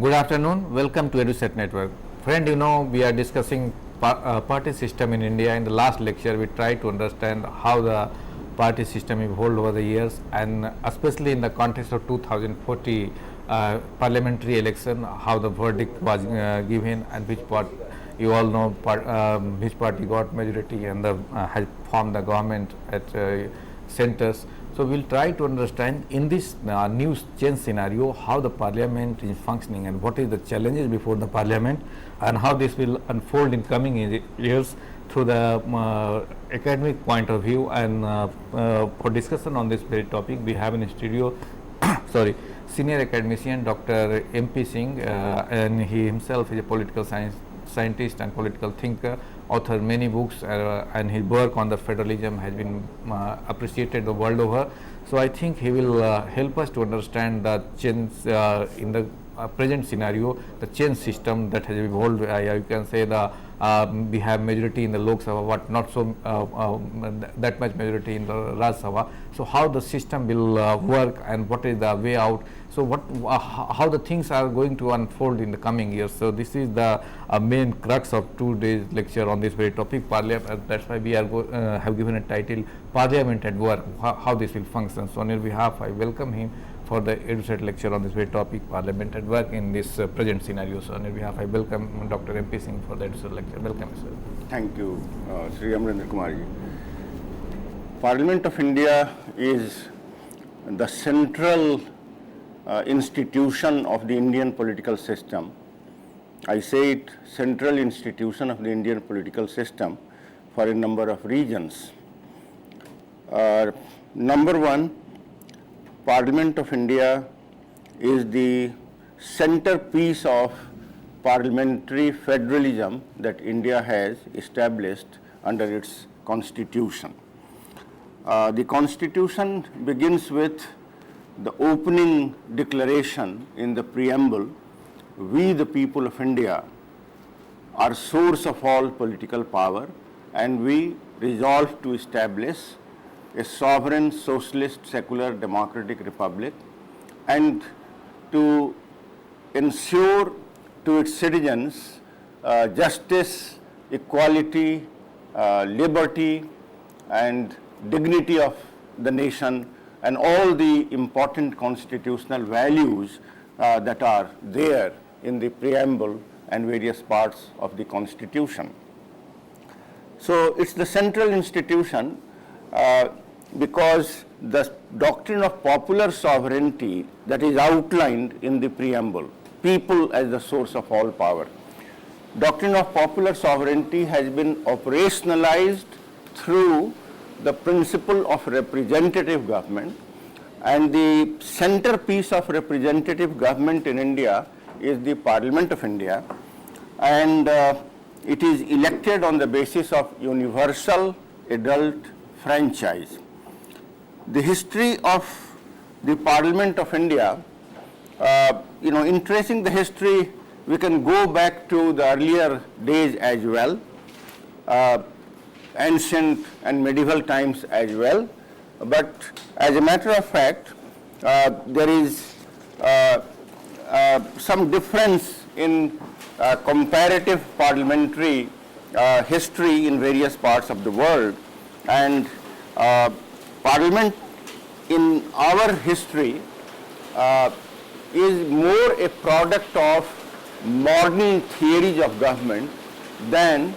Good afternoon. Welcome to EduSet Network. Friend, we are discussing party system in India. In the last lecture, we tried to understand how the party system evolved over the years, and especially in the context of 2040 parliamentary election, how the verdict was given, and which part you all know which party got majority and has formed the government at centers. So we'll try to understand in this new change scenario how the parliament is functioning and what is the challenges before the parliament and how this will unfold in coming years through the academic point of view. And for discussion on this very topic, we have in studio senior academician Dr. MP Singh, and he himself is a political scientist and political thinker, authored many books, and his work on the federalism has been appreciated the world over. So I think he will help us to understand the change in the present scenario, the change system that has evolved. You can say we have majority in the Lok Sabha, but not so that much majority in the Rajya Sabha. So how the system will work and what is the way out. So how the things are going to unfold in the coming years. So this is the main crux of today's lecture on this very topic, Parliament. That's why we are have given a title, Parliament at Work, how this will function. So on your behalf, I welcome him for the EduSet lecture on this very topic, Parliament at Work in this present scenario. So on your behalf, I welcome Dr. MP Singh for the EduSet lecture. Welcome, sir. Thank you, Sri Amrendra Kumar ji. Parliament of India is the central institution of the Indian political system. I say it central institution of the Indian political system for a number of reasons. Number one, Parliament of India is the centerpiece of parliamentary federalism that India has established under its constitution. The constitution begins with the opening declaration in the preamble, "We the people of India are source of all political power, and we resolve to establish a sovereign, socialist, secular, democratic republic, and to ensure to its citizens justice, equality, liberty, and dignity of the nation, and all the important constitutional values that are there in the preamble and various parts of the constitution." So it's the central institution because the doctrine of popular sovereignty that is outlined in the preamble, people as the source of all power. Doctrine of popular sovereignty has been operationalized through the principle of representative government, and the centerpiece of representative government in India is the Parliament of India, and it is elected on the basis of universal adult franchise. The history of the Parliament of India, in tracing the history, we can go back to the earlier days as well, ancient and medieval times as well. But as a matter of fact, there is some difference in comparative parliamentary history in various parts of the world, and Parliament in our history is more a product of modern theories of government than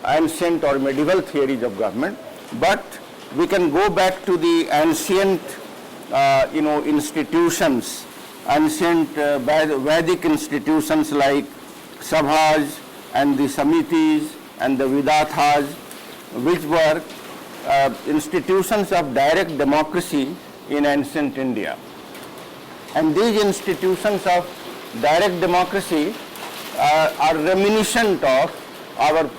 ancient or medieval theories of government. But we can go back to the ancient institutions, ancient Vedic institutions like Sabhas and the Samitis and the Vidathas, which were institutions of direct democracy in ancient India. And these institutions of direct democracy are reminiscent of our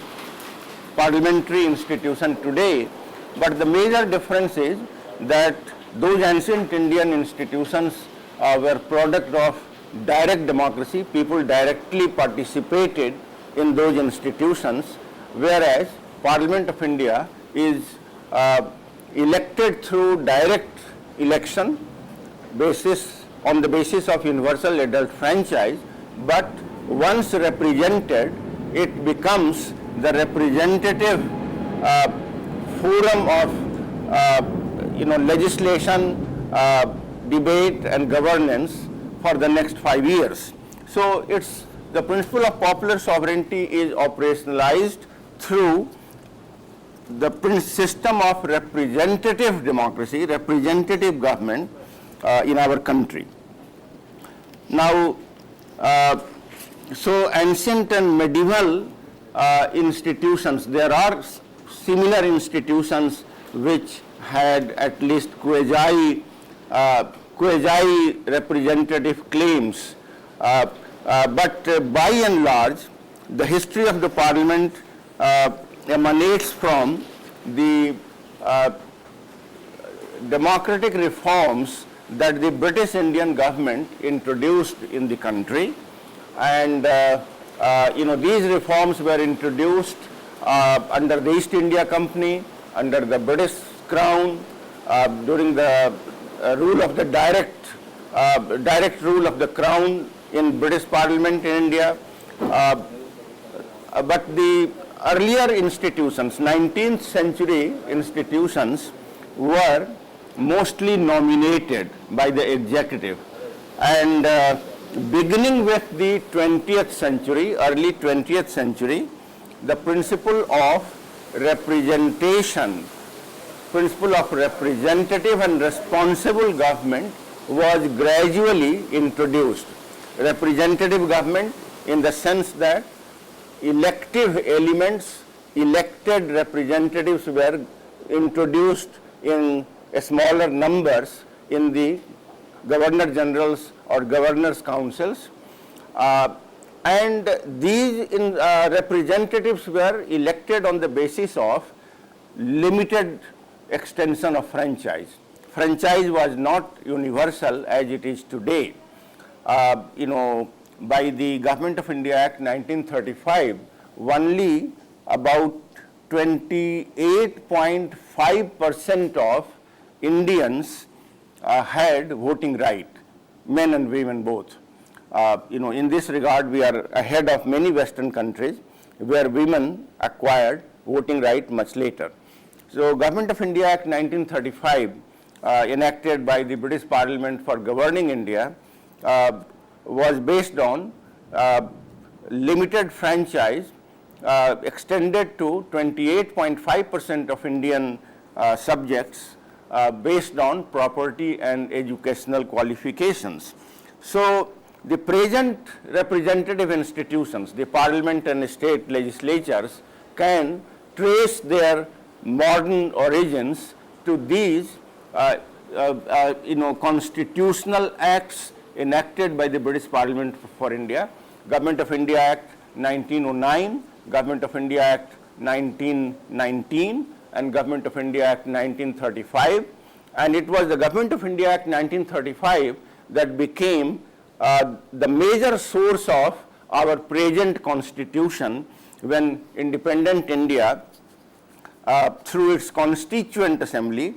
parliamentary institution today, but the major difference is that those ancient Indian institutions were product of direct democracy. People directly participated in those institutions, whereas Parliament of India is elected through direct election on the basis of universal adult franchise, but once represented, it becomes the representative forum of legislation, debate and governance for the next 5 years. So it's the principle of popular sovereignty is operationalized through the system of representative democracy, representative government in our country. Now, so ancient and medieval institutions, there are similar institutions which had at least quasi-representative claims, but by and large, the history of the parliament emanates from the democratic reforms that the British Indian government introduced in the country, and these reforms were introduced under the East India Company, under the British Crown, during the rule of the direct rule of the Crown in British Parliament in India. But the earlier institutions, 19th century institutions, were mostly nominated by the executive, and beginning with the 20th century, early 20th century, the principle of representation, principle of representative and responsible government was gradually introduced. Representative government in the sense that elective elements, elected representatives were introduced in smaller numbers in the governor generals or governors councils, and these representatives were elected on the basis of limited extension of franchise. Franchise was not universal as it is today. By the Government of India Act 1935, only about 28.5% of Indians had voting right, men and women both. In this regard, we are ahead of many Western countries where women acquired voting right much later. So, Government of India Act 1935, enacted by the British Parliament for governing India, was based on limited franchise extended to 28.5% of Indian subjects based on property and educational qualifications. So, the present representative institutions, the parliament and state legislatures, can trace their modern origins to these constitutional acts enacted by the British Parliament for India, Government of India Act 1909, Government of India Act 1919 and Government of India Act 1935, and it was the Government of India Act 1935 that became the major source of our present constitution when independent India through its constituent assembly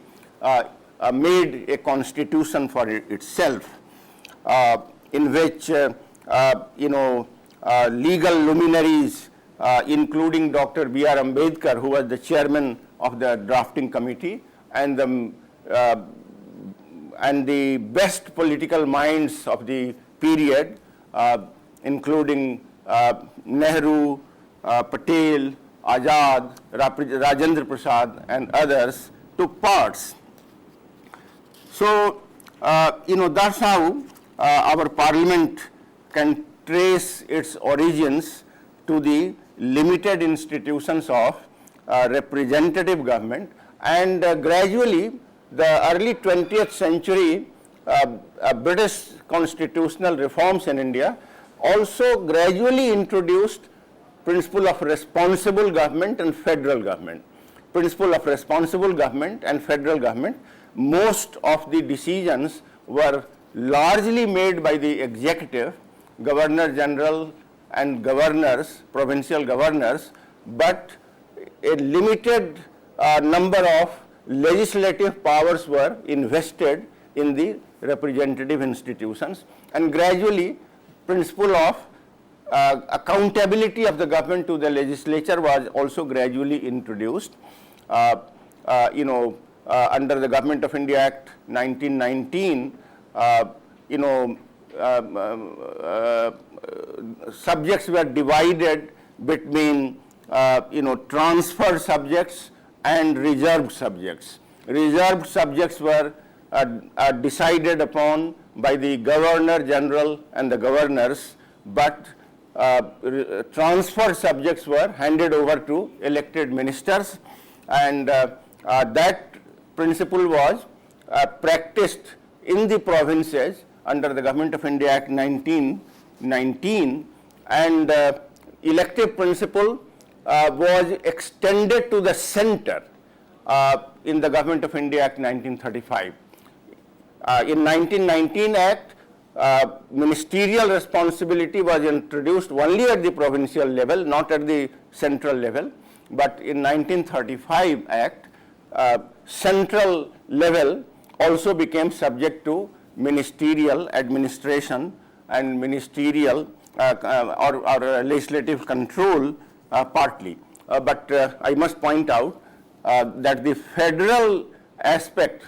made a constitution for itself, in which legal luminaries including Dr. B.R. Ambedkar, who was the chairman of the drafting committee, and the best political minds of the period, including Nehru, Patel, Azad, Rajendra Prasad and others took parts. So, that's how our parliament can trace its origins to the limited institutions of representative government, and gradually the early 20th century British constitutional reforms in India also gradually introduced principle of responsible government and federal government. Principle of responsible government and federal government, most of the decisions were largely made by the executive, governor general and governors, provincial governors, but a limited number of legislative powers were invested in the representative institutions, and gradually principle of accountability of the government to the legislature was also gradually introduced. Under the Government of India Act 1919, subjects were divided between transferred subjects and reserved subjects. Reserved subjects were decided upon by the Governor General and the governors, but transferred subjects were handed over to elected ministers, and that principle was practiced in the provinces under the Government of India Act 1919, and elective principle was extended to the center in the Government of India Act 1935. In 1919 Act, ministerial responsibility was introduced only at the provincial level, not at the central level. But in 1935 Act, central level also became subject to ministerial administration and ministerial or legislative control partly. But I must point out that the federal aspect,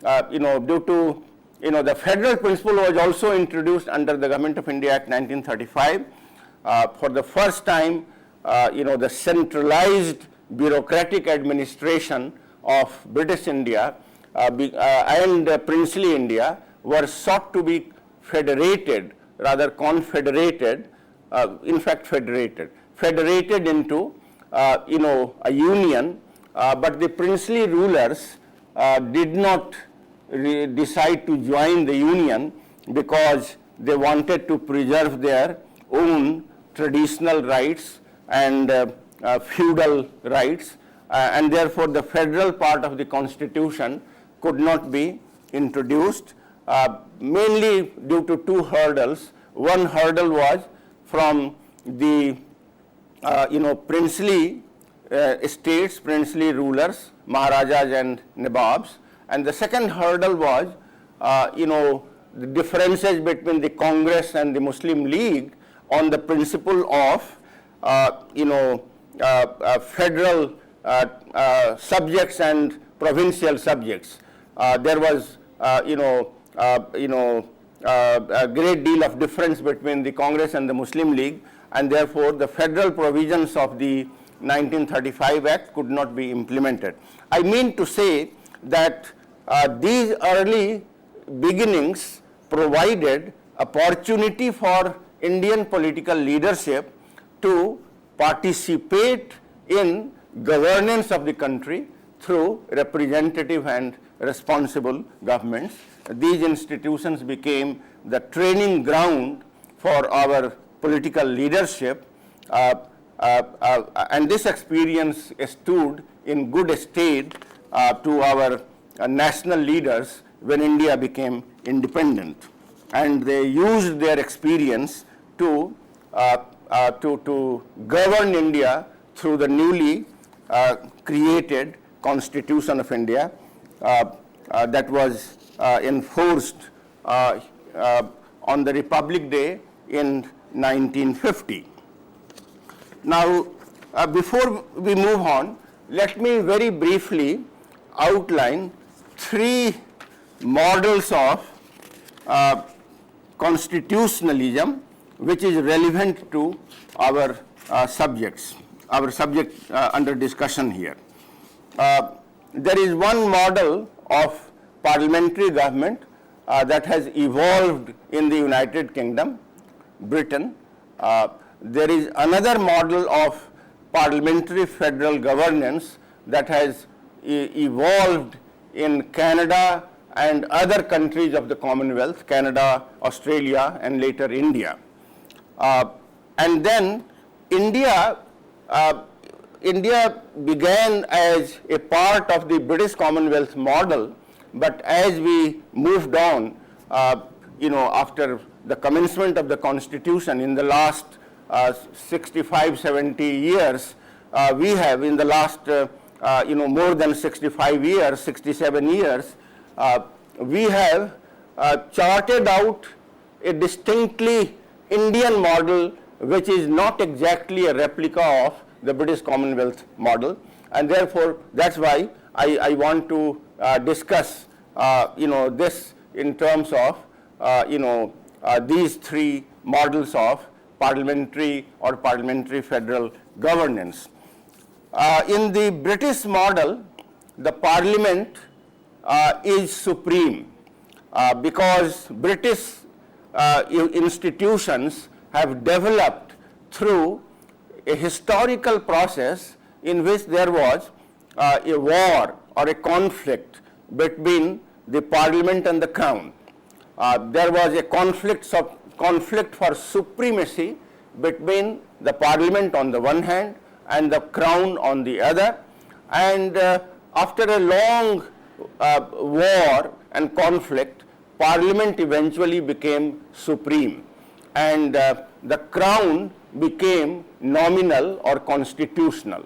due to the federal principle was also introduced under the Government of India Act 1935. For the first time, the centralized bureaucratic administration of British India and princely India were sought to be federated, rather confederated, in fact federated into a union, but the princely rulers did not decide to join the union because they wanted to preserve their own traditional rights and feudal rights, and therefore the federal part of the constitution could not be introduced, mainly due to two hurdles. One hurdle was from the princely states, princely rulers, Maharajas and Nawabs, and the second hurdle was the differences between the Congress and the Muslim League on the principle of federal subjects and provincial subjects. There was a great deal of difference between the Congress and the Muslim League, and therefore the federal provisions of the 1935 Act could not be implemented. I mean to say that these early beginnings provided opportunity for Indian political leadership to participate in governance of the country through representative and responsible governments. These institutions became the training ground for our political leadership, and this experience stood in good stead to our national leaders when India became independent, and they used their experience to govern India through the newly created Constitution of India that was enforced on the Republic Day in 1950. Now, before we move on, let me very briefly outline three models of constitutionalism which is relevant to our subject under discussion here. There is one model of parliamentary government that has evolved in the United Kingdom, Britain. There is another model of parliamentary federal governance that has evolved in Canada and other countries of the Commonwealth, Canada, Australia, and later India. And then India began as a part of the British Commonwealth model, but as we moved on, after the commencement of the Constitution in the last 65, 70 years, we have in the last more than 65 years, 67 years, we have charted out a distinctly Indian model which is not exactly a replica of the British Commonwealth model, and therefore that's why I want to discuss this in terms of these three models of parliamentary or parliamentary federal governance. In the British model, the parliament is supreme because British institutions have developed through a historical process in which there was a war or a conflict between the parliament and the crown. There was a conflict for supremacy between the parliament on the one hand and the crown on the other, and after a long war and conflict, parliament eventually became supreme, and the crown became nominal or constitutional.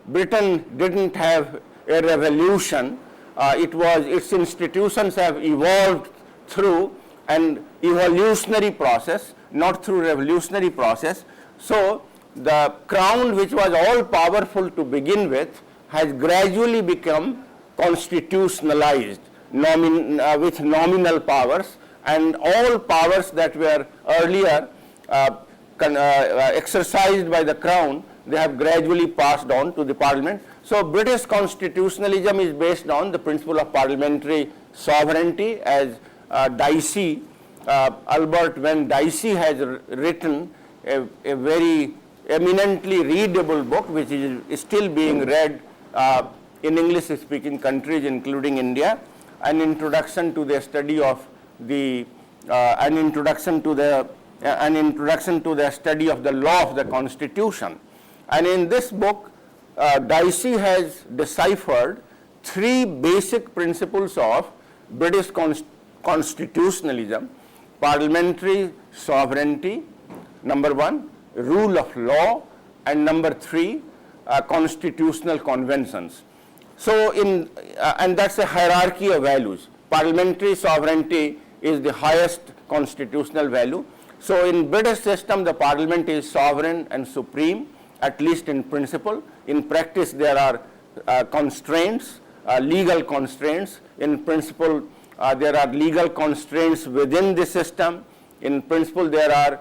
Britain didn't have a revolution. Its institutions have evolved through an evolutionary process, not through revolutionary process. So the crown, which was all powerful to begin with, has gradually become constitutionalized with nominal powers, and all powers that were earlier exercised by the crown, they have gradually passed on to the parliament. So British constitutionalism is based on the principle of parliamentary sovereignty, as Dicey, Albert Venn Dicey has written a very eminently readable book, which is still being read in English-speaking countries, including India, an introduction to the study of the study of the law of the Constitution. And in this book, Dicey has deciphered three basic principles of British constitutionalism: parliamentary sovereignty, number one, rule of law, and number three, constitutional conventions. So and that's a hierarchy of values. Parliamentary sovereignty is the highest constitutional value. So in British system, the parliament is sovereign and supreme, at least in principle. In practice, there are constraints, legal constraints. In principle, there are legal constraints within the system. In principle, there are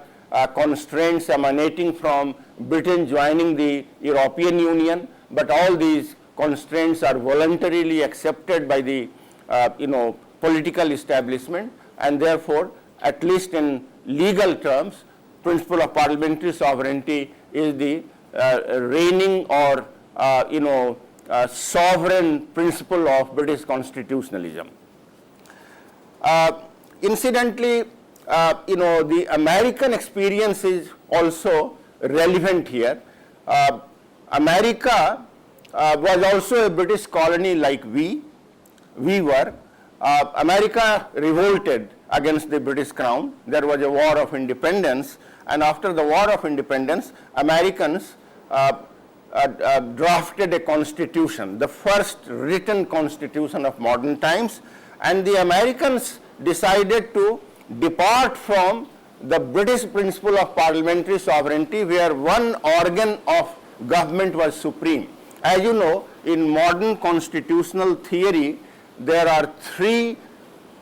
constraints emanating from Britain joining the European Union, but all these constraints are voluntarily accepted by the political establishment, and therefore, at least in legal terms, principle of parliamentary sovereignty is the reigning or sovereign principle of British constitutionalism. Incidentally, the American experience is also relevant here. America was also a British colony like we were. America revolted against the British crown. There was a war of independence, and after the war of independence, Americans drafted a constitution, the first written constitution of modern times, and the Americans decided to depart from the British principle of parliamentary sovereignty, where one organ of government was supreme. As you know, in modern constitutional theory, there are three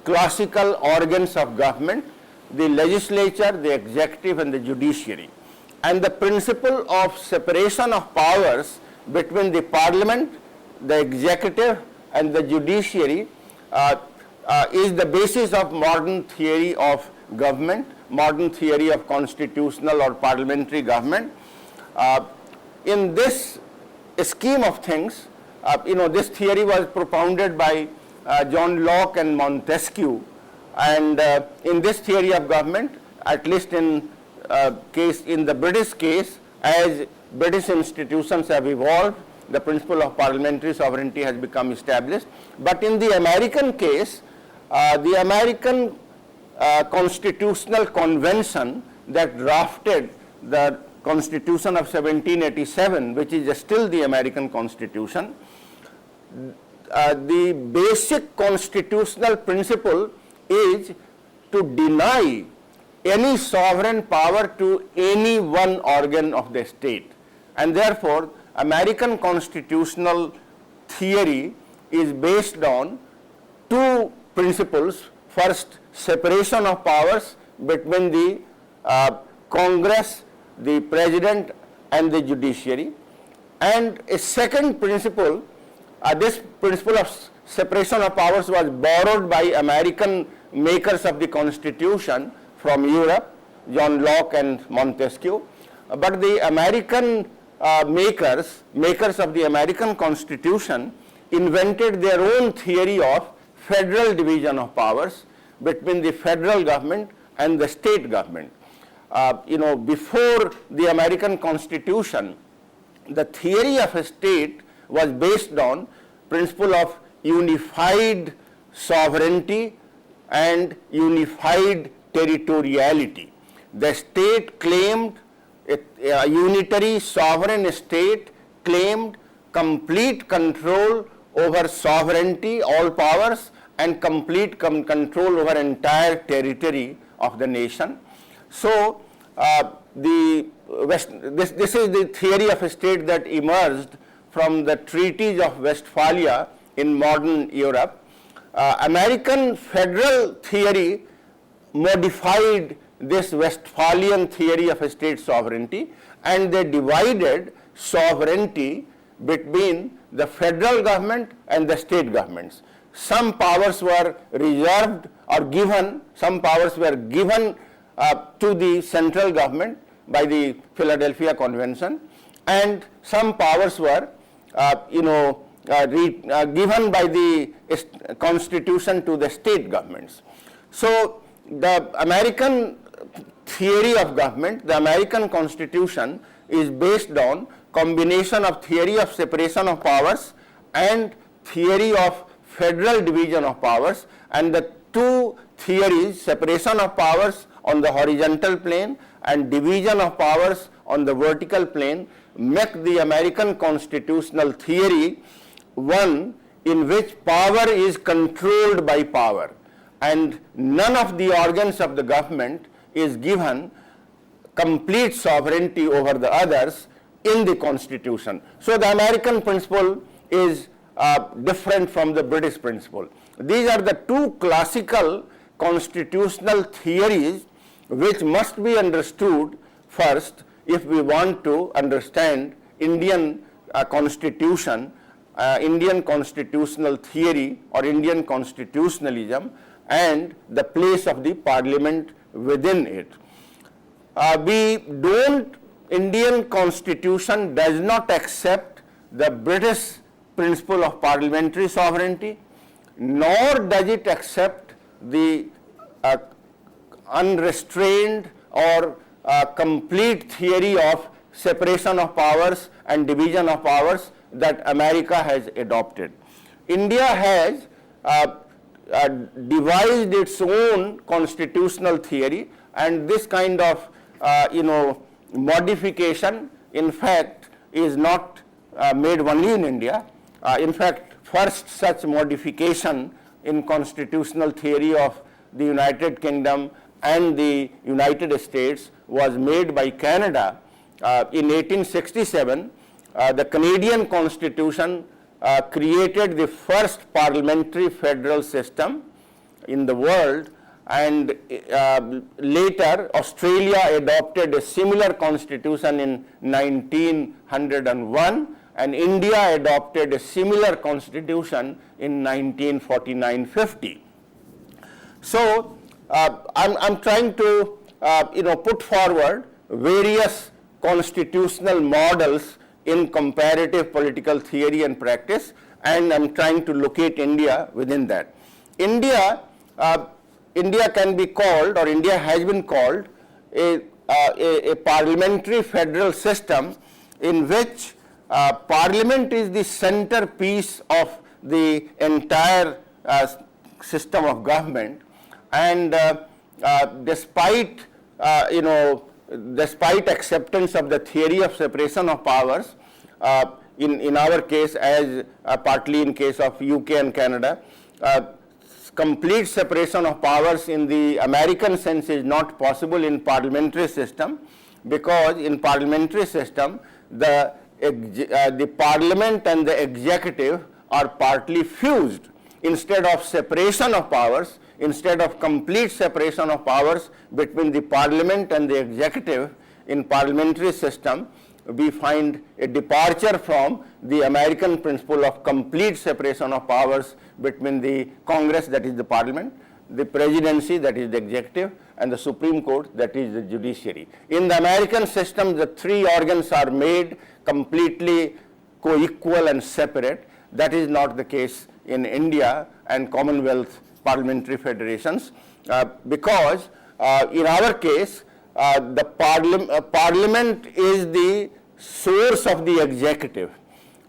classical organs of government: the legislature, the executive, and the judiciary. And the principle of separation of powers between the parliament, the executive, and the judiciary is the basis of modern theory of government, modern theory of constitutional or parliamentary government. In this scheme of things, this theory was propounded by John Locke and Montesquieu, and in this theory of government, at least in the British case, as British institutions have evolved, the principle of parliamentary sovereignty has become established. But in the American case, the American Constitutional Convention that drafted the Constitution of 1787, which is still the American Constitution, the basic constitutional principle is to deny any sovereign power to any one organ of the state. And therefore, American constitutional theory is based on two principles. First, separation of powers between the Congress, the President and the judiciary. And a second principle, this principle of separation of powers was borrowed by American makers of the Constitution from Europe, John Locke and Montesquieu. But the American makers of the American Constitution invented their own theory of federal division of powers between the federal government and the state government. Before the American Constitution, the theory of a state was based on principle of unified sovereignty and unified territoriality. The state claimed, a unitary sovereign state claimed complete control over sovereignty, all powers, and complete control over entire territory of the nation. So this is the theory of a state that emerged from the treaties of Westphalia in modern Europe. American federal theory modified this Westphalian theory of a state sovereignty, and they divided sovereignty between the federal government and the state governments. Some powers were reserved or given, some powers were given to the central government by the Philadelphia Convention, and some powers were given by the Constitution to the state governments. So the American theory of government, the American Constitution, is based on combination of theory of separation of powers and theory of federal division of powers, and the two theories, separation of powers on the horizontal plane and division of powers on the vertical plane, make the American constitutional theory one in which power is controlled by power, and none of the organs of the government is given complete sovereignty over the others in the Constitution. So the American principle is different from the British principle. These are the two classical constitutional theories which must be understood first if we want to understand Indian constitution, Indian constitutional theory or Indian constitutionalism, and the place of the parliament within it. Indian constitution does not accept the British principle of parliamentary sovereignty, nor does it accept the unrestrained or complete theory of separation of powers and division of powers that America has adopted. India has devised its own constitutional theory, and this kind of modification in fact is not made only in India. In fact, first such modification in constitutional theory of the United Kingdom and the United States was made by Canada in 1867. The Canadian Constitution created the first parliamentary federal system in the world, and later Australia adopted a similar constitution in 1901, and India adopted a similar constitution in 1949-50. So I'm trying to put forward various constitutional models in comparative political theory and practice, and I'm trying to locate India within that. India can be called, or India has been called, a parliamentary federal system in which parliament is the centerpiece of the entire system of government, and despite acceptance of the theory of separation of powers, in our case, as partly in case of UK and Canada, complete separation of powers in the American sense is not possible in parliamentary system, because in parliamentary system the parliament and the executive are partly fused. Instead of separation of powers, instead of complete separation of powers between the parliament and the executive in parliamentary system, we find a departure from the American principle of complete separation of powers between the Congress, that is the parliament, the presidency, that is the executive, and the Supreme Court, that is the judiciary. In the American system, the three organs are made completely co-equal and separate. That is not the case in India and Commonwealth parliamentary federations, because in our case, the parliament is the source of the executive.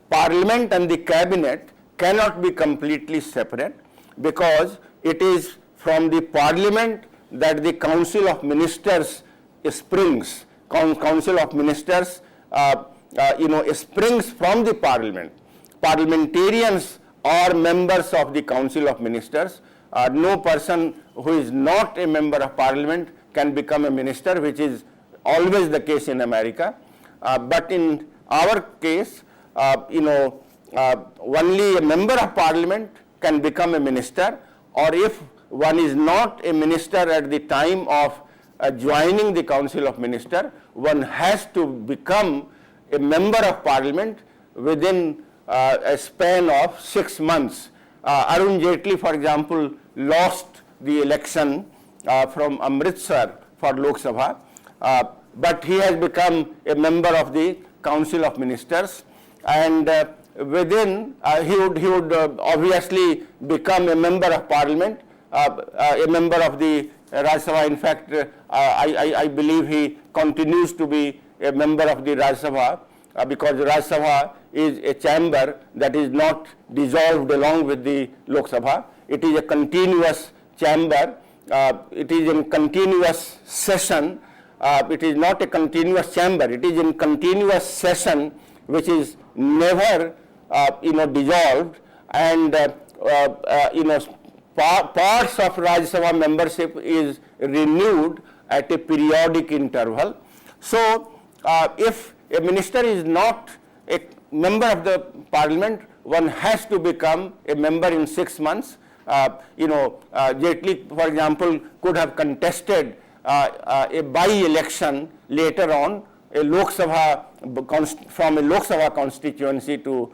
Parliament and the cabinet cannot be completely separate, because it is from the parliament that the Council of Ministers springs. Council of Ministers springs from the parliament. Parliamentarians are members of the Council of Ministers. No person who is not a member of parliament can become a minister, which is always the case in America. But in our case, only a member of parliament can become a minister, or if one is not a minister at the time of joining the Council of Ministers, one has to become a member of parliament within a span of 6 months. Arun Jaitley, for example, lost the election from Amritsar for Lok Sabha, but he has become a member of the Council of Ministers, and within he would obviously become a member of parliament, a member of the Rajya Sabha. In fact, I believe he continues to be a member of the Rajya Sabha, because Rajya Sabha is a chamber that is not dissolved along with the Lok Sabha. It is a continuous chamber. It is in continuous session. It is not a continuous chamber. It is in continuous session, which is never dissolved, and parts of Rajya Sabha membership is renewed at a periodic interval. So if a minister is not a member of the parliament, one has to become a member in 6 months. Jaitley, for example, could have contested a by-election later on, a Lok Sabha from a Lok Sabha constituency to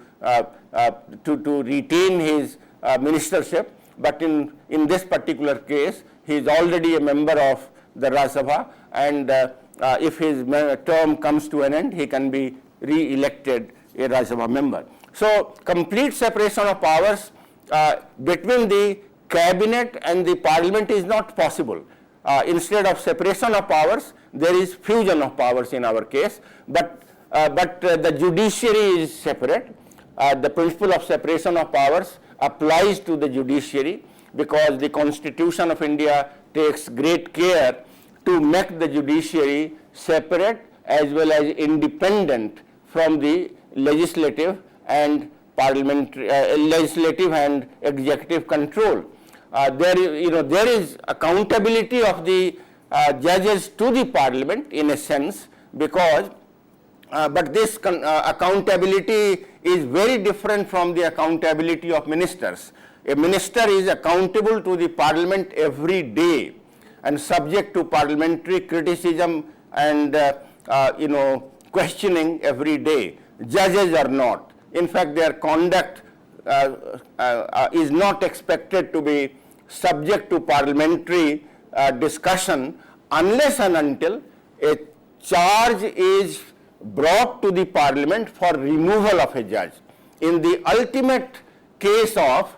retain his ministership. But in this particular case, he is already a member of the Rajya Sabha, and if his term comes to an end, he can be re-elected a Rajya Sabha member. So complete separation of powers between the cabinet and the parliament is not possible. Instead of separation of powers, there is fusion of powers in our case, but the judiciary is separate. The principle of separation of powers applies to the judiciary, because the Constitution of India takes great care to make the judiciary separate as well as independent from the legislative and parliamentary, legislative and executive control. There is accountability of the judges to the parliament in a sense, because but this accountability is very different from the accountability of ministers. A minister is accountable to the parliament every day and subject to parliamentary criticism and questioning every day. Judges are not. In fact, their conduct is not expected to be subject to parliamentary discussion unless and until a charge is brought to the parliament for removal of a judge. In the ultimate case of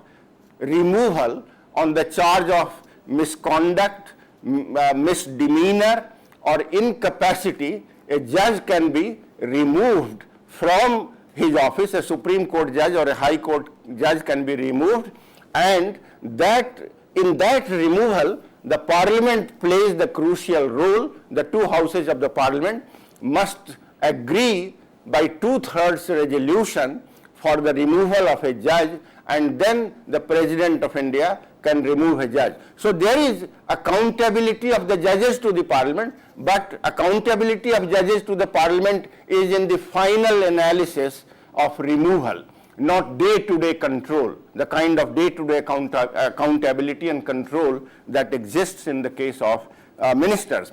removal on the charge of misconduct, misdemeanor or incapacity, a judge can be removed from his office. A Supreme Court judge or a High Court judge can be removed, and that in that removal the parliament plays the crucial role. The two houses of the parliament must agree by 2/3 resolution for the removal of a judge, and then the President of India can remove a judge. So there is accountability of the judges to the Parliament, but accountability of judges to the Parliament is in the final analysis of removal, not day-to-day control, the kind of day-to-day accountability and control that exists in the case of ministers.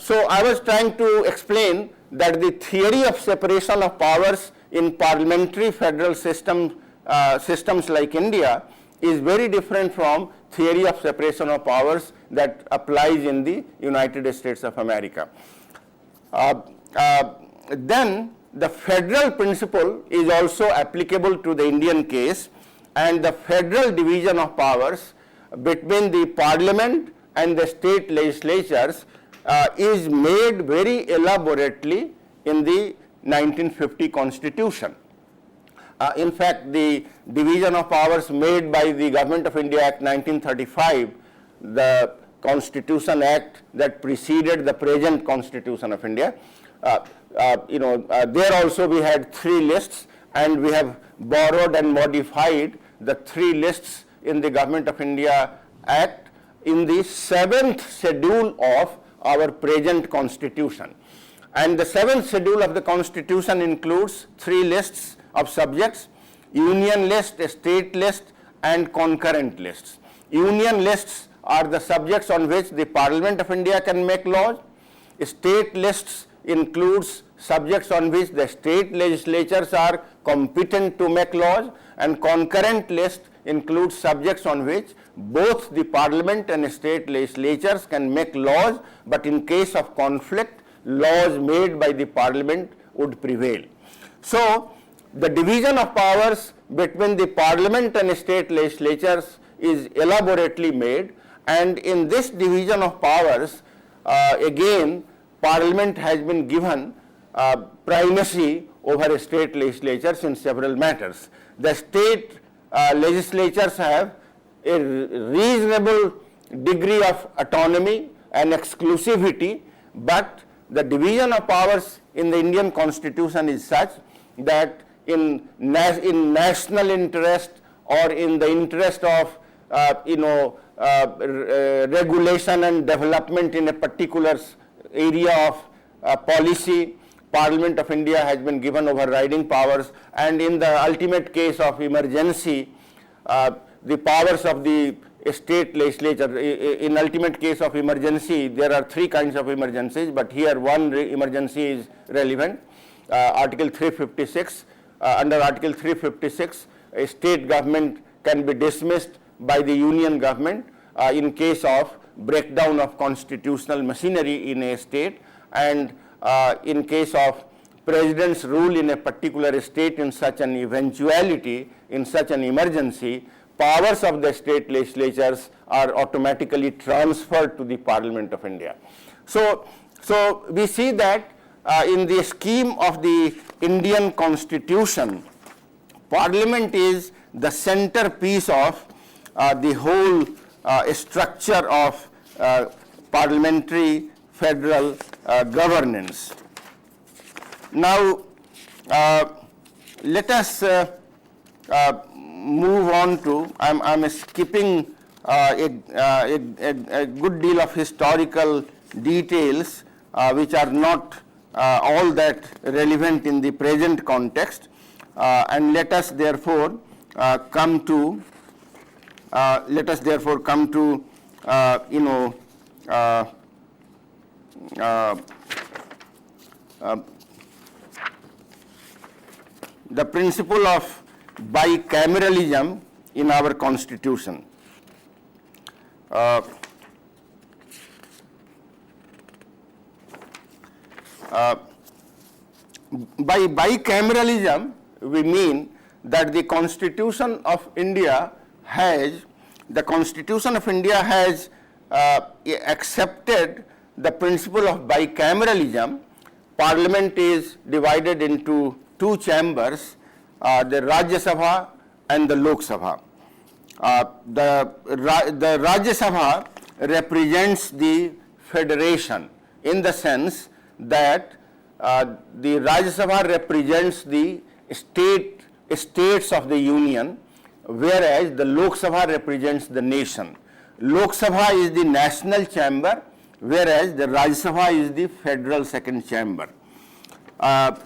So I was trying to explain that the theory of separation of powers in parliamentary federal systems like India is very different from theory of separation of powers that applies in the United States of America. Then the federal principle is also applicable to the Indian case, and the federal division of powers between the parliament and the state legislatures is made very elaborately in the 1950 Constitution. In fact, the division of powers made by the Government of India Act 1935, the Constitution Act that preceded the present Constitution of India, there also we had 3 lists, and we have borrowed and modified the 3 lists in the Government of India Act in the 7th schedule of our present Constitution. And the 7th schedule of the Constitution includes 3 lists of subjects: union list, state list, and concurrent lists. Union lists are the subjects on which the Parliament of India can make laws. State lists includes subjects on which the state legislatures are competent to make laws, and concurrent list includes subjects on which both the Parliament and state legislatures can make laws, but in case of conflict, laws made by the Parliament would prevail. So the division of powers between the Parliament and state legislatures is elaborately made, and in this division of powers, again, Parliament has been given primacy over state legislatures in several matters. The state legislatures have a reasonable degree of autonomy and exclusivity, but the division of powers in the Indian Constitution is such that in national interest or in the interest of regulation and development in a particular area of policy, Parliament of India has been given overriding powers, and in the ultimate case of emergency, the powers of the state legislature. In ultimate case of emergency, there are 3 kinds of emergencies, but here one emergency is relevant. Article 356, under Article 356, a state government can be dismissed by the union government in case of breakdown of constitutional machinery in a state, and in case of president's rule in a particular state in such an eventuality, in such an emergency, powers of the state legislatures are automatically transferred to the Parliament of India. So we see that in the scheme of the Indian Constitution, Parliament is the centerpiece of the whole structure of parliamentary federal governance. Now, let us move on to, I'm skipping a good deal of historical details which are not all that relevant in the present context, and let us therefore come to the principle of bicameralism in our Constitution. By bicameralism, we mean that the Constitution of India has accepted the principle of bicameralism. Parliament is divided into 2 chambers, the Rajya Sabha and the Lok Sabha. The Rajya Sabha represents the federation in the sense that the Rajya Sabha represents the states of the union, whereas the Lok Sabha represents the nation. Lok Sabha is the national chamber, whereas the Rajya Sabha is the federal second chamber. Now,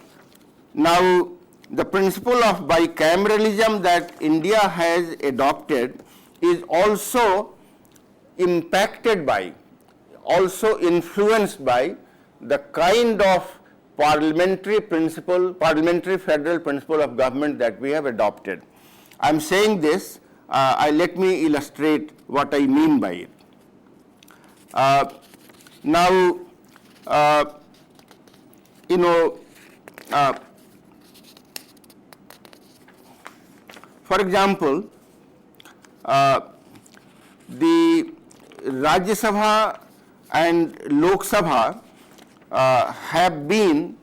the principle of bicameralism that India has adopted is also impacted by, also influenced by the kind of parliamentary federal principle of government that we have adopted. I am saying this, let me illustrate what I mean by it. Now, for example, the Rajya Sabha and Lok Sabha have been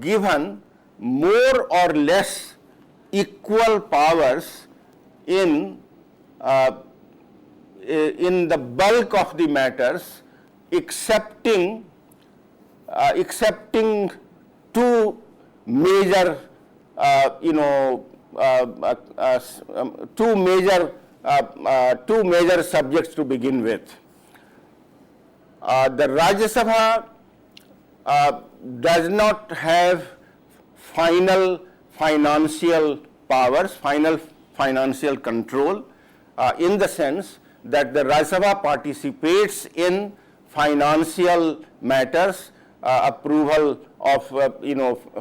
given more or less equal powers in the bulk of the matters, excepting two major two major subjects to begin with. The Rajya Sabha does not have final financial powers, final financial control, in the sense that the Rajya Sabha participates in financial matters, approval of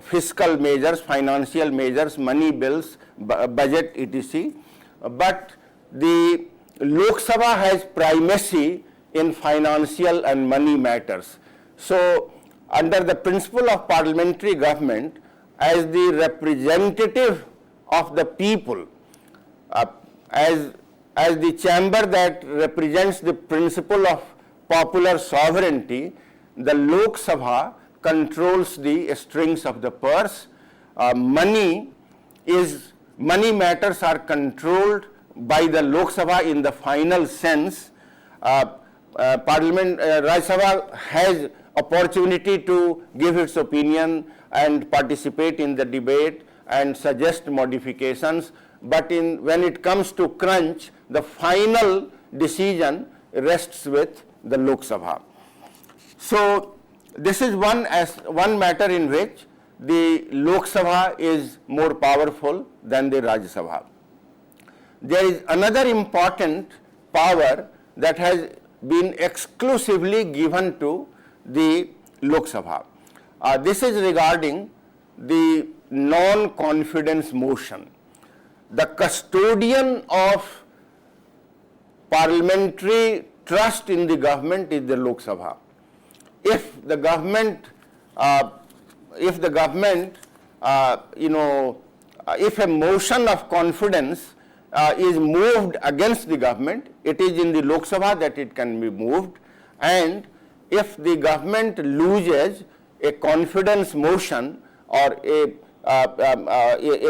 fiscal measures, financial measures, money bills, budget, etc. But the Lok Sabha has primacy in financial and money matters. So, under the principle of parliamentary government, as the representative of the people, as the chamber that represents the principle of popular sovereignty, the Lok Sabha controls the strings of the purse. Money matters are controlled by the Lok Sabha in the final sense. Rajya Sabha has opportunity to give its opinion and participate in the debate and suggest modifications, but when it comes to crunch, the final decision rests with the Lok Sabha. So, this is one matter in which the Lok Sabha is more powerful than the Rajya Sabha. There is another important power that has been exclusively given to the Lok Sabha. This is regarding the non-confidence motion. The custodian of parliamentary trust in the government is the Lok Sabha. If the government, if a motion of confidence is moved against the government, it is in the Lok Sabha that it can be moved, and if the government loses a confidence motion or a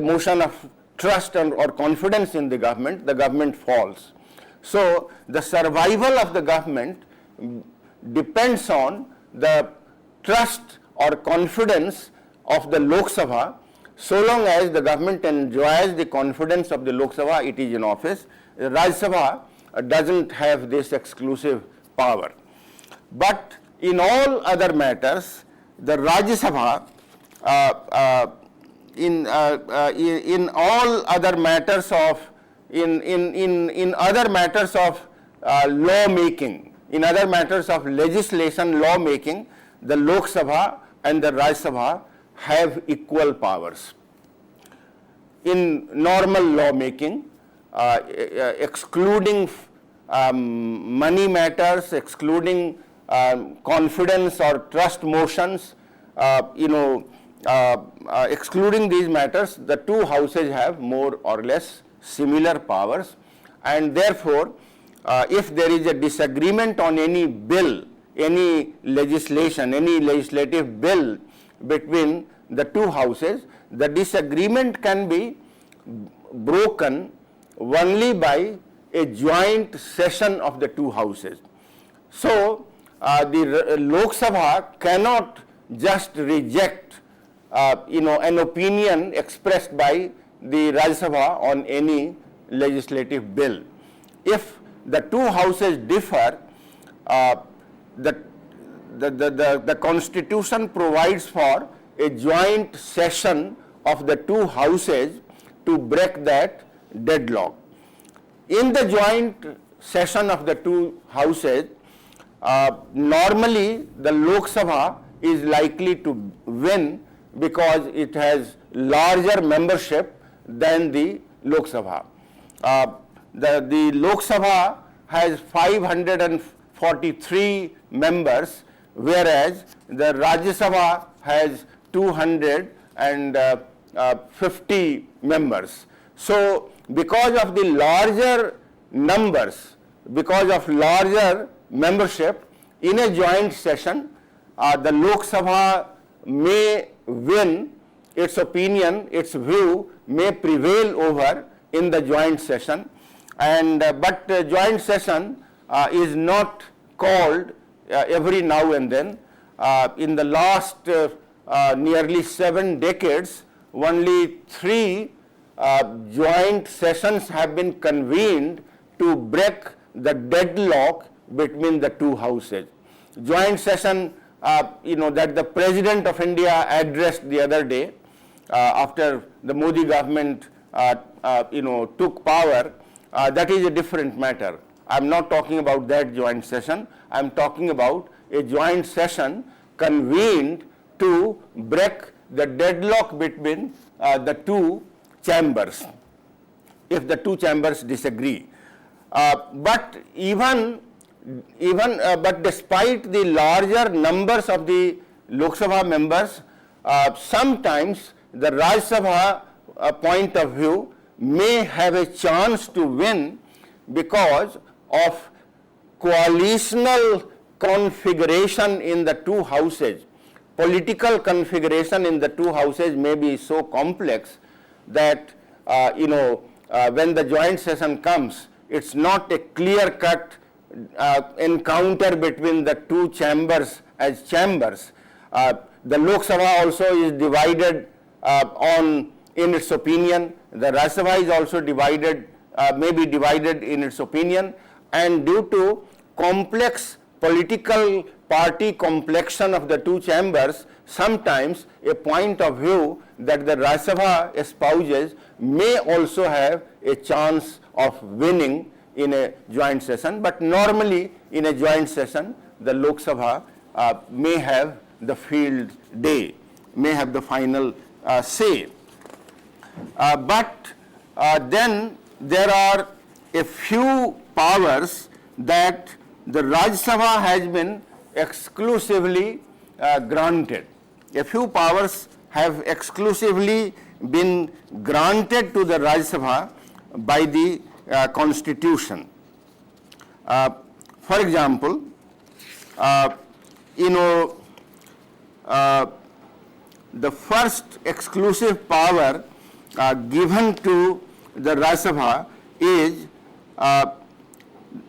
motion of trust or confidence in the government falls. So, the survival of the government depends on the trust or confidence of the Lok Sabha. So long as the government enjoys the confidence of the Lok Sabha, it is in office. The Rajya Sabha doesn't have this exclusive power. But in all other matters, the Rajya Sabha, in all other matters of in other matters of law making, in other matters of legislation, law making, the Lok Sabha and the Rajya Sabha have equal powers. In normal law making, excluding money matters, excluding confidence or trust motions, excluding these matters, the two houses have more or less similar powers, and therefore, if there is a disagreement on any bill, any legislation, any legislative bill between the two houses, the disagreement can be broken only by a joint session of the two houses. So, the Lok Sabha cannot just reject an opinion expressed by the Rajya Sabha on any legislative bill. If the two houses differ, the constitution provides for a joint session of the two houses to break that deadlock. In the joint session of the two houses, normally the Lok Sabha is likely to win because it has larger membership than the Lok Sabha. The Lok Sabha has 543 members, whereas the Rajya Sabha has 250 members. So, because of the larger numbers, because of larger membership in a joint session, the Lok Sabha may win, its opinion, its view may prevail over in the joint session, and but joint session is not called every now and then. In the last nearly 7 decades, only 3 joint sessions have been convened to break the deadlock between the two houses. Joint session, that the President of India addressed the other day after the Modi government, took power, that is a different matter. I am not talking about that joint session. I am talking about a joint session convened to break the deadlock between the two chambers, if the two chambers disagree. But despite the larger numbers of the Lok Sabha members, sometimes the Rajya Sabha point of view may have a chance to win because of coalitional configuration in the two houses. Political configuration in the two houses may be so complex that when the joint session comes, it's not a clear-cut encounter between the two chambers as chambers. The Lok Sabha also is divided in its opinion. The Rajya Sabha is also divided, may be divided in its opinion, and due to complex political party complexion of the two chambers, sometimes a point of view that the Rajya Sabha espouses may also have a chance of winning in a joint session, but normally in a joint session the Lok Sabha may have the field day, may have the final say. But then there are a few powers that the Rajya Sabha has been exclusively granted. A few powers have exclusively been granted to the Rajya Sabha by the Constitution. For example, the first exclusive power given to the Rajya Sabha is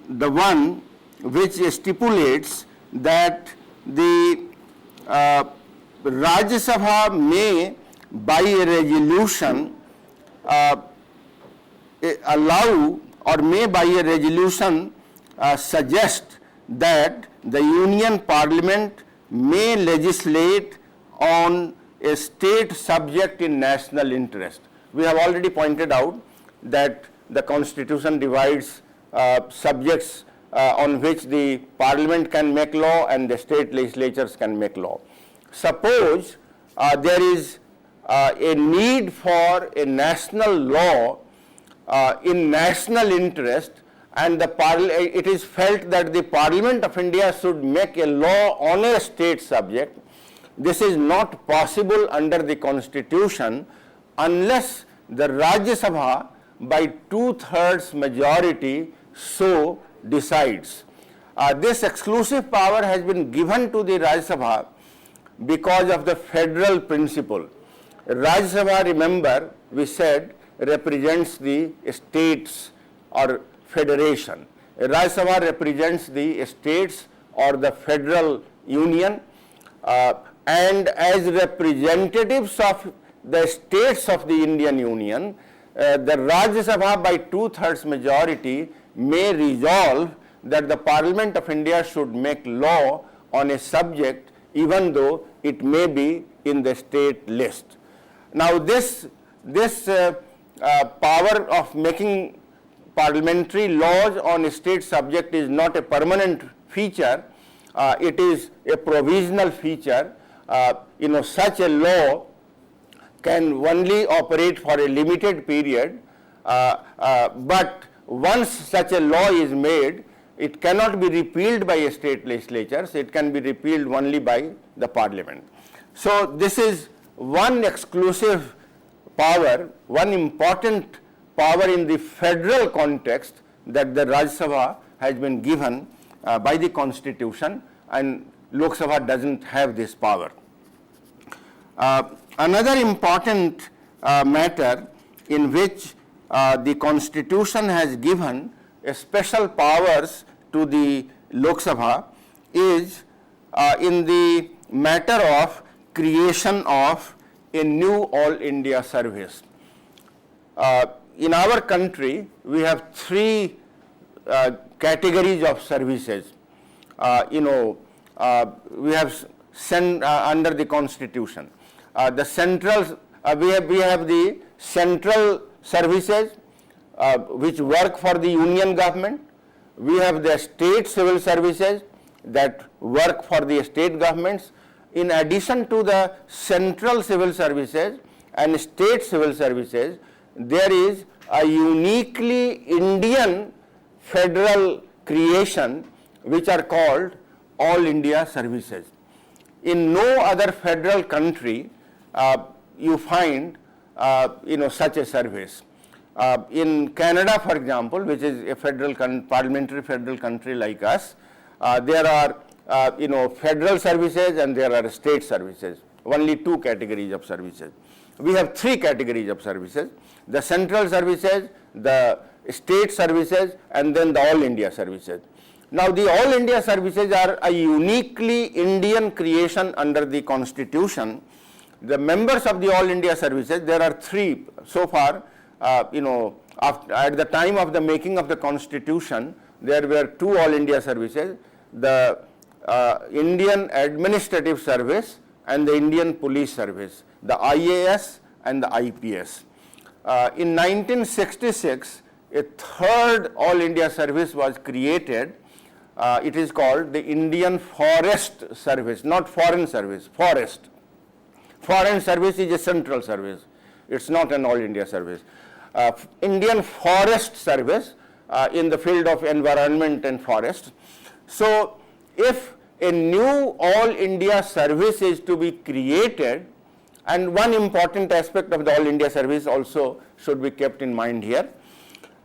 the one which stipulates that the Rajya Sabha may by a resolution allow or may by a resolution suggest that the Union Parliament may legislate on a state subject in national interest. We have already pointed out that the Constitution divides subjects on which the Parliament can make law and the state legislatures can make law. Suppose there is a need for a national law in national interest, and it is felt that the Parliament of India should make a law on a state subject. This is not possible under the Constitution unless the Rajya Sabha by 2/3 majority so decides. This exclusive power has been given to the Rajya Sabha because of the federal principle. Rajya Sabha, remember, we said, represents the states or federation. Rajya Sabha represents the states or the federal union. and as representatives of the states of the Indian Union, the Rajya Sabha by 2/3 majority may resolve that the Parliament of India should make law on a subject even though it may be in the state list. Now this power of making parliamentary laws on a state subject is not a permanent feature, it is a provisional feature. Such a law can only operate for a limited period, but once such a law is made, it cannot be repealed by a state legislatures, it can be repealed only by the parliament. So this is one exclusive power, one important power in the federal context that the Rajya Sabha has been given by the constitution, and Lok Sabha doesn't have this power. Another important matter in which the constitution has given a special powers to the Lok Sabha is in the matter of creation of a new All India service. In our country, we have three categories of services. We have under the constitution. The central, we have the central services which work for the union government. We have the state civil services that work for the state governments. In addition to the central civil services and state civil services, there is a uniquely Indian federal creation which are called All India services. In no other federal country you find such a service. In Canada, for example, which is a federal parliamentary federal country like us, there are federal services and there are state services. Only two categories of services. We have three categories of services: the central services, the state services, and then the All India services. Now the All India services are a uniquely Indian creation under the constitution. The members of the All India services, there are three so far. At the time of the making of the constitution, there were two All India services: the Indian Administrative Service and the Indian Police Service, the IAS and the IPS. In 1966, a third All India service was created. It is called the Indian Forest Service, not Foreign Service, Forest. Foreign Service is a central service. It's not an All India service. Indian Forest Service in the field of environment and forest. So if a new All India service is to be created, and one important aspect of the All India service also should be kept in mind here,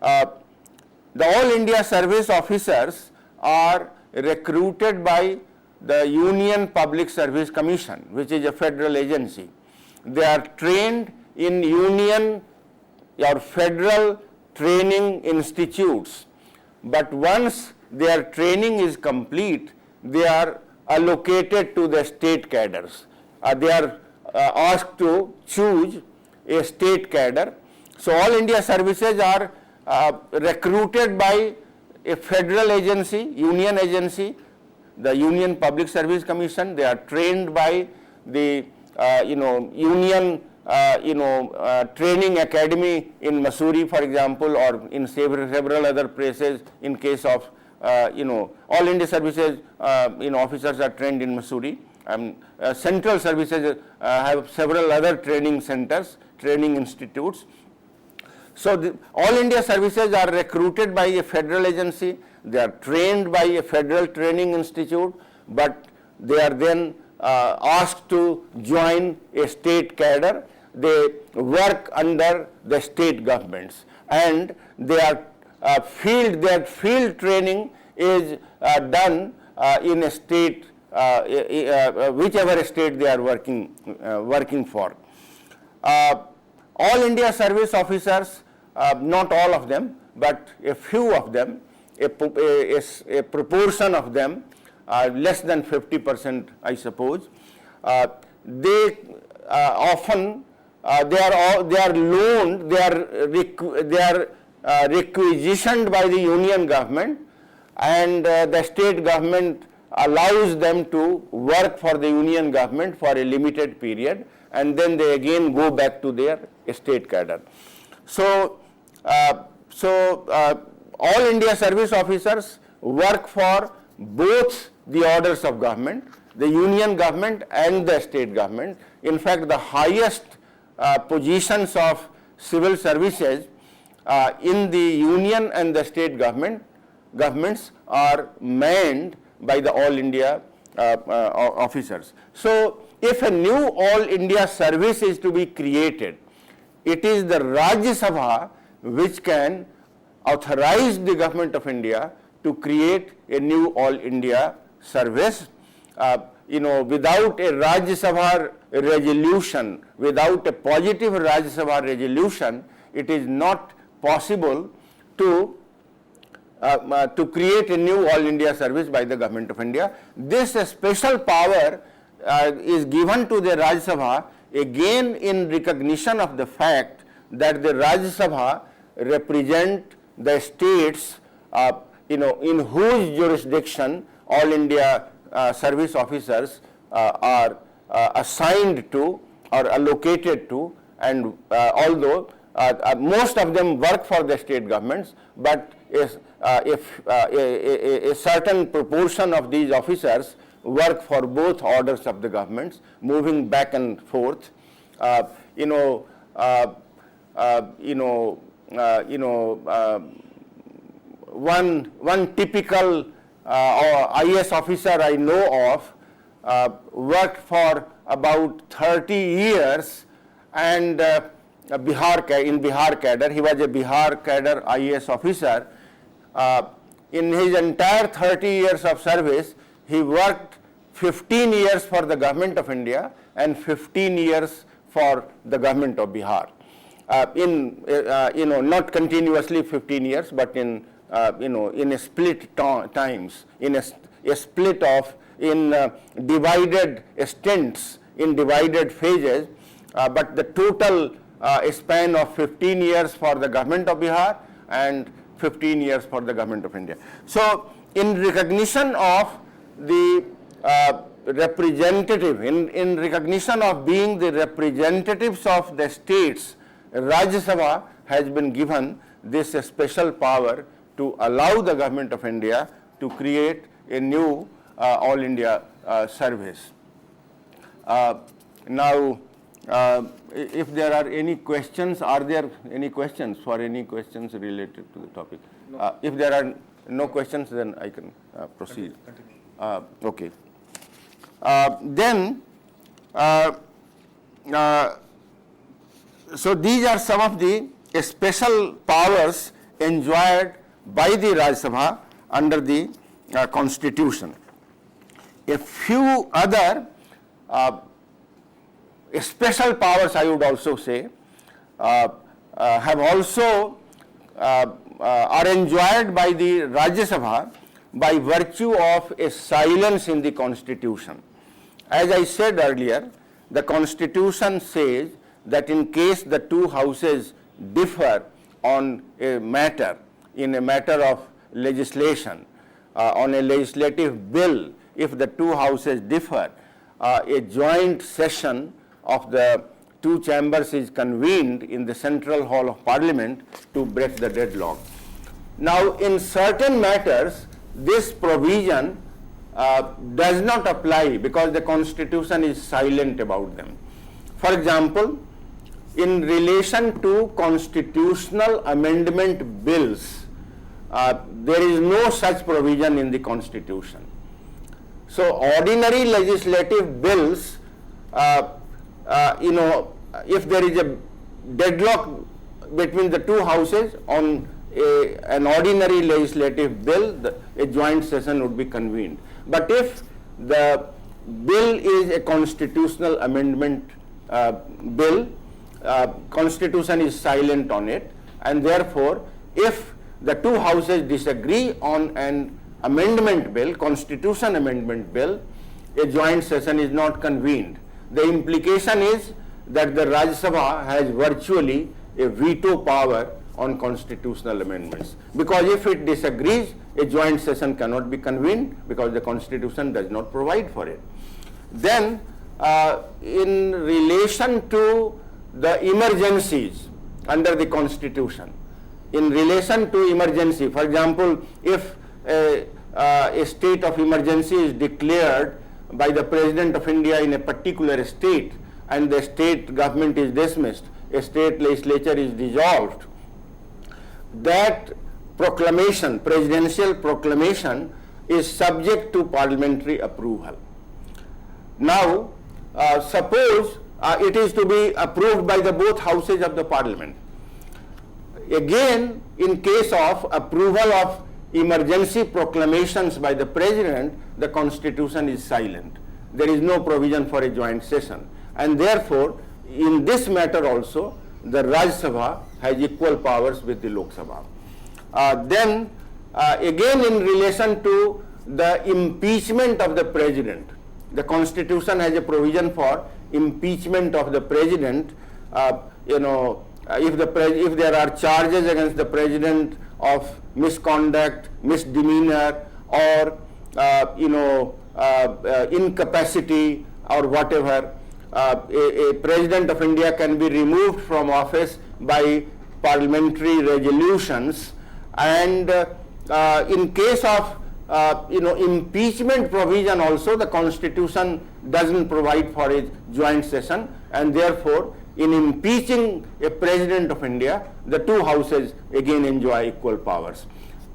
the All India service officers are recruited by the Union Public Service Commission, which is a federal agency. They are trained in union or federal training institutes, but once their training is complete, they are allocated to the state cadres. They are asked to choose a state cadre. So All India services are recruited by a federal agency, union agency, the Union Public Service Commission. They are trained by the Union Training Academy in Mussoorie, for example, or in several other places. In case of All India services, officers are trained in Mussoorie. Central services have several other training centers, training institutes. So All India services are recruited by a federal agency, they are trained by a federal training institute, but they are then asked to join a state cadre. They work under the state governments, and they are their field training is done in a state, whichever state they are working for. All India service officers, not all of them, but a few of them, a proportion of them, less than 50%, I suppose, they often they are loaned, they are requisitioned by the union government, and the state government allows them to work for the union government for a limited period, and then they again go back to their state cadre. So, all India service officers work for both the orders of government, the union government and the state government. In fact, the highest positions of civil services in the union and the state governments are manned by the All India officers. So, if a new All India service is to be created, it is the Rajya Sabha which can authorize the government of India to create a new All India service. Without a Rajya Sabha resolution, without a positive Rajya Sabha resolution, it is not possible to create a new All India service by the government of India. This special power is given to the Rajya Sabha again in recognition of the fact that the Rajya Sabha represent the states in whose jurisdiction All India service officers are assigned to or allocated to, and although most of them work for the state governments, but if a certain proportion of these officers work for both orders of the governments, moving back and forth. One typical IAS officer I know of worked for about 30 years and in Bihar cadre. He was a Bihar cadre IAS officer. In his entire 30 years of service, he worked 15 years for the government of India and 15 years for the government of Bihar. Not continuously 15 years, but in a split times, in a split of divided stints, in divided phases, but the total span of 15 years for the government of Bihar and 15 years for the government of India. So, in recognition of the representative, in recognition of being the representatives of the states, Rajya Sabha has been given this special power to allow the government of India to create a new All India service. Now, if there are any questions, are there any questions related to the topic? No. If there are no questions, then I can proceed. Okay. So these are some of the special powers enjoyed by the Rajya Sabha under the Constitution. A few other special powers, I would also say, have also are enjoyed by the Rajya Sabha by virtue of a silence in the Constitution. As I said earlier, the Constitution says that in case the two houses differ on a matter, in a matter of legislation, on a legislative bill, if the two houses differ, a joint session of the two chambers is convened in the Central Hall of Parliament to break the deadlock. Now, in certain matters, this provision does not apply because the Constitution is silent about them. For example, in relation to constitutional amendment bills, there is no such provision in the Constitution. So, ordinary legislative bills, if there is a deadlock between the two houses on an ordinary legislative bill, a joint session would be convened. But if the bill is a constitutional amendment bill, Constitution is silent on it, and therefore, if the two houses disagree on an amendment bill, Constitution amendment bill, a joint session is not convened. The implication is that the Rajya Sabha has virtually a veto power on constitutional amendments, because if it disagrees, a joint session cannot be convened because the constitution does not provide for it. Then in relation to the emergencies under the constitution, in relation to emergency, for example, if a state of emergency is declared by the President of India in a particular state and the state government is dismissed, a state legislature is dissolved, that proclamation, presidential proclamation, is subject to parliamentary approval. Now, suppose it is to be approved by the both houses of the parliament. Again, in case of approval of emergency proclamations by the president, the constitution is silent. There is no provision for a joint session, and therefore, in this matter also, the Rajya Sabha has equal powers with the Lok Sabha. Then again, in relation to the impeachment of the president, the constitution has a provision for impeachment of the president. If there are charges against the president of misconduct, misdemeanor, or incapacity or whatever, a president of India can be removed from office by parliamentary resolutions, and in case of impeachment provision also, the constitution doesn't provide for a joint session, and therefore in impeaching a president of India, the two houses again enjoy equal powers.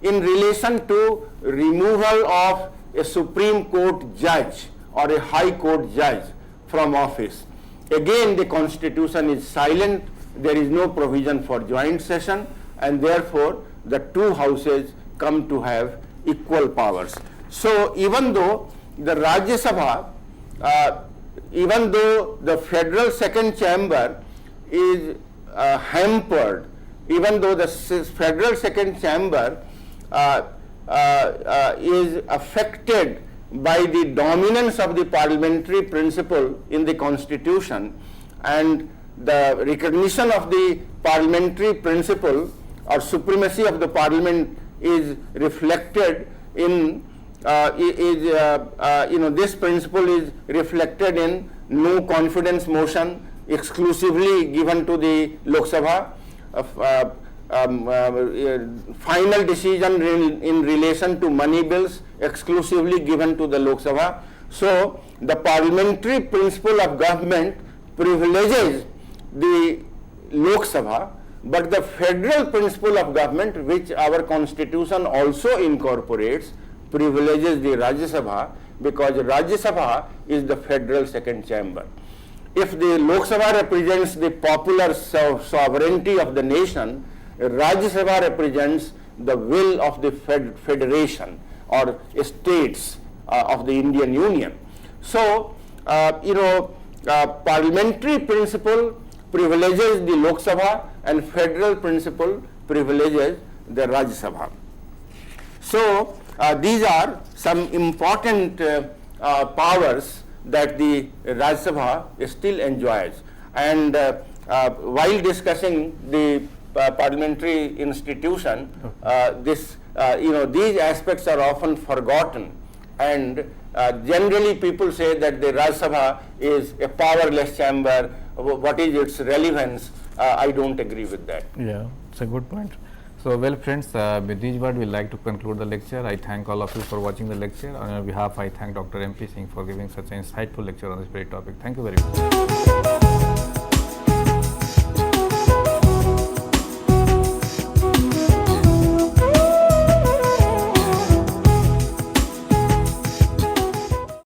In relation to removal of a Supreme Court judge or a High Court judge from office, again the constitution is silent. There is no provision for joint session, and therefore the two houses come to have equal powers. So even though the Rajya Sabha, even though the federal second chamber is hampered, even though the federal second chamber is affected by the dominance of the parliamentary principle in the constitution, and the recognition of the parliamentary principle or supremacy of the parliament is reflected in this principle is reflected in no confidence motion exclusively given to the Lok Sabha, final decision in relation to money bills exclusively given to the Lok Sabha. So the parliamentary principle of government privileges the Lok Sabha, but the federal principle of government, which our constitution also incorporates, privileges the Rajya Sabha, because Rajya Sabha is the federal second chamber. If the Lok Sabha represents the popular sovereignty of the nation, Rajya Sabha represents the will of the federation or states of the Indian Union. So, parliamentary principle privileges the Lok Sabha and federal principle privileges the Rajya Sabha. So, these are some important powers that the Rajya Sabha still enjoys. And while discussing the parliamentary institution, these aspects are often forgotten, and generally people say that the Rajya Sabha is a powerless chamber. What is its relevance? I don't agree with that. Yeah, it's a good point. So, well friends, with these words we like to conclude the lecture. I thank all of you for watching the lecture. On your behalf, I thank Dr. M.P. Singh for giving such an insightful lecture on this very topic. Thank you very much.